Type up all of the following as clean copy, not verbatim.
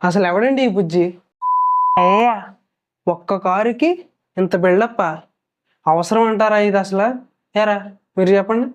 అసలు ఎవడండి ఈ బుజ్జి? అయ్యా, ఒక్క కారుకి ఇంత బిల్డప్ప అవసరం అంటారా ఇది అసలు? ఏరా మీరు చెప్పండి.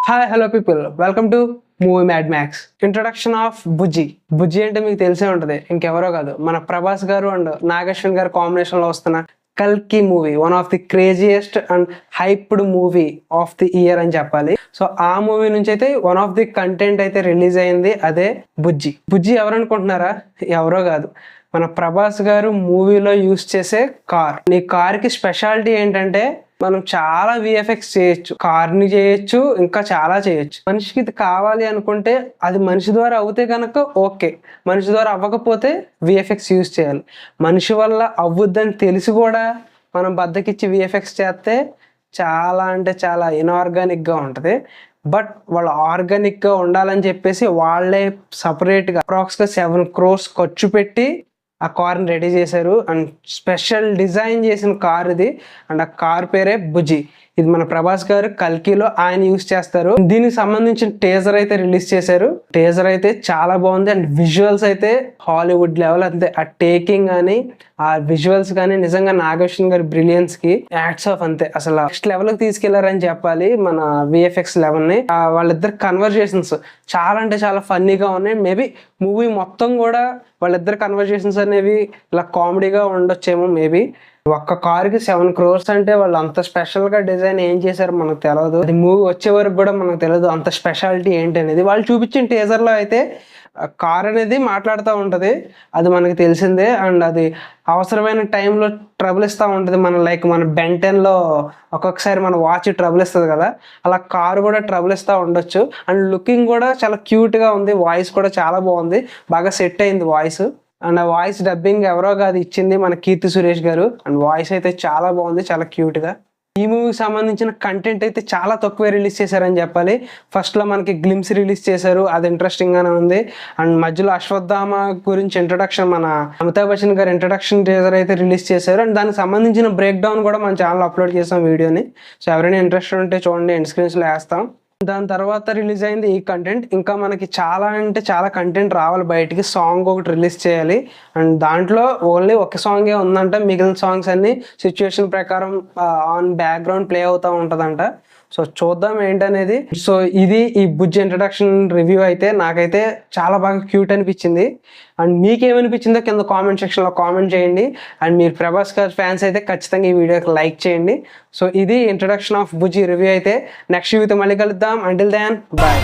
Hi hello people, welcome to movie Mad Max. Introduction of Bujji. Bujji అంటే మీకు తెలిసే ఉంటుంది, ఇంకెవరో కాదు మన ప్రభాస్ గారు అండ్ నాగేశ్వరన్ గారు కాంబినేషన్లో వస్తున్న కల్కి movie. One of the craziest and hyped movie of the year అని చెప్పాలి. సో ఆ మూవీ నుంచి అయితే వన్ ఆఫ్ ది కంటెంట్ అయితే రిలీజ్ అయింది, అదే బుజ్జి. బుజ్జి ఎవరనుకుంటున్నారా? ఎవరో కాదు, మన ప్రభాస్ గారు మూవీలో యూస్ చేసే కార్. ఈ కార్కి స్పెషాలిటీ ఏంటంటే మనం చాలా విఎఫ్ఎక్స్ చేయొచ్చు, కార్ని చేయొచ్చు, ఇంకా చాలా చేయొచ్చు. మనిషికి ఇది కావాలి అనుకుంటే అది మనిషి ద్వారా అవుతే కనుక ఓకే, మనిషి ద్వారా అవ్వకపోతే విఎఫ్ఎక్స్ యూజ్ చేయాలి. మనిషి వల్ల అవ్వద్దని తెలిసి కూడా మనం బద్దకిచ్చి విఎఫ్ఎక్స్ చేస్తే చాలా అంటే చాలా ఇన్ఆర్గానిక్గా ఉంటుంది. బట్ వాళ్ళు ఆర్గానిక్గా ఉండాలని చెప్పేసి వాళ్ళే సపరేట్గా అప్రాక్స్గా 7 crores ఖర్చు పెట్టి ఆ కార్ని రెడీ చేశారు. అండ్ స్పెషల్ డిజైన్ చేసిన కార్ ఇది. అండ్ ఆ కార్ పేరే బుజ్జి. ఇది మన ప్రభాస్ గారు కల్కిలో ఆయన యూస్ చేస్తారు. దీనికి సంబంధించిన టీజర్ అయితే రిలీజ్ చేశారు. టీజర్ అయితే చాలా బాగుంది. అండ్ విజువల్స్ అయితే హాలీవుడ్ లెవెల్. అంతే ఆ టేకింగ్ కానీ ఆ విజువల్స్ కానీ నిజంగా నాగేశ్వరన్ గారి బ్రిలియన్స్ కి యాడ్స్ ఆఫ్. అంతే అసలు నెక్స్ట్ లెవెల్ కి తీసుకెళ్లారని చెప్పాలి మన విఎఫ్ఎక్స్ లెవెల్ ని. వాళ్ళిద్దరు కన్వర్జేషన్స్ చాలా అంటే చాలా ఫన్నీగా ఉన్నాయి. మేబీ మూవీ మొత్తం కూడా వాళ్ళిద్దరు కన్వర్జేషన్స్ అనేవి ఇలా కామెడీగా ఉండొచ్చేమో మేబీ. ఒక్క కారుకి 7 crores అంటే వాళ్ళు అంత స్పెషల్ గా డిజైన్ ఏం చేశారు మనకు తెలియదు. అది మూవీ వచ్చే వరకు కూడా మనకు తెలియదు అంత స్పెషాలిటీ ఏంటి అనేది. వాళ్ళు చూపించిన టీజర్ లో అయితే కార్ అనేది మాట్లాడుతూ ఉంటుంది, అది మనకి తెలిసిందే. అండ్ అది అవసరమైన టైంలో ట్రబుల్ ఇస్తూ ఉంటుంది. మన బెంటెన్లో ఒక్కొక్కసారి మన వాచ్ ట్రబుల్ ఇస్తుంది కదా, అలా కారు కూడా ట్రబుల్ ఇస్తూ ఉండొచ్చు. అండ్ లుకింగ్ కూడా చాలా క్యూట్గా ఉంది, వాయిస్ కూడా చాలా బాగుంది, బాగా సెట్ అయింది వాయిస్. అండ్ ఆ వాయిస్ డబ్బింగ్ ఎవరో కాదు ఇచ్చింది మన కీర్తి సురేష్ గారు. అండ్ వాయిస్ అయితే చాలా బాగుంది, చాలా క్యూట్గా. ఈ మూవీకి సంబంధించిన కంటెంట్ అయితే చాలా తక్కువే రిలీజ్ చేశారని చెప్పాలి. ఫస్ట్లో మనకి గ్లిమ్స్ రిలీజ్ చేశారు, అది ఇంట్రెస్టింగ్గానే ఉంది. అండ్ మధ్యలో అశ్వత్థామ గురించి ఇంట్రొడక్షన్, మన అమితాబ్ బచ్చన్ గారు ఇంట్రొడక్షన్ టీజర్ అయితే రిలీజ్ చేశారు. అండ్ దానికి సంబంధించిన బ్రేక్ డౌన్ కూడా మన ఛానల్ అప్లోడ్ చేసాం వీడియోని. సో ఎవరైనా ఇంట్రెస్టెడ్ ఉంటే చూడండి, ఎండ్ స్క్రీన్స్లో వేస్తాం. దాని తర్వాత రిలీజ్ అయింది ఈ కంటెంట్. ఇంకా మనకి చాలా అంటే చాలా కంటెంట్ రావాలి బయటికి. సాంగ్ ఒకటి రిలీజ్ చేయాలి, అండ్ దాంట్లో ఓన్లీ ఒక సాంగే ఉందంట, మిగిలిన సాంగ్స్ అన్ని సిచ్యువేషన్ ప్రకారం ఆన్ బ్యాక్గ్రౌండ్ ప్లే అవుతూ ఉంటుందంట. సో చూద్దాం ఏంటనేది. సో ఇది ఈ బుజ్జి ఇంట్రడక్షన్ రివ్యూ అయితే నాకైతే చాలా బాగా క్యూట్ అనిపించింది. అండ్ మీకేమనిపించిందో కింద కామెంట్ సెక్షన్లో కామెంట్ చేయండి. అండ్ మీరు ప్రభాస్ గారి ఫ్యాన్స్ అయితే ఖచ్చితంగా ఈ వీడియోకి లైక్ చేయండి. సో ఇది ఇంట్రడక్షన్ ఆఫ్ బుజ్జి రివ్యూ అయితే. నెక్స్ట్ వీడియోతో మళ్ళీ కలుద్దాం. Until then bye.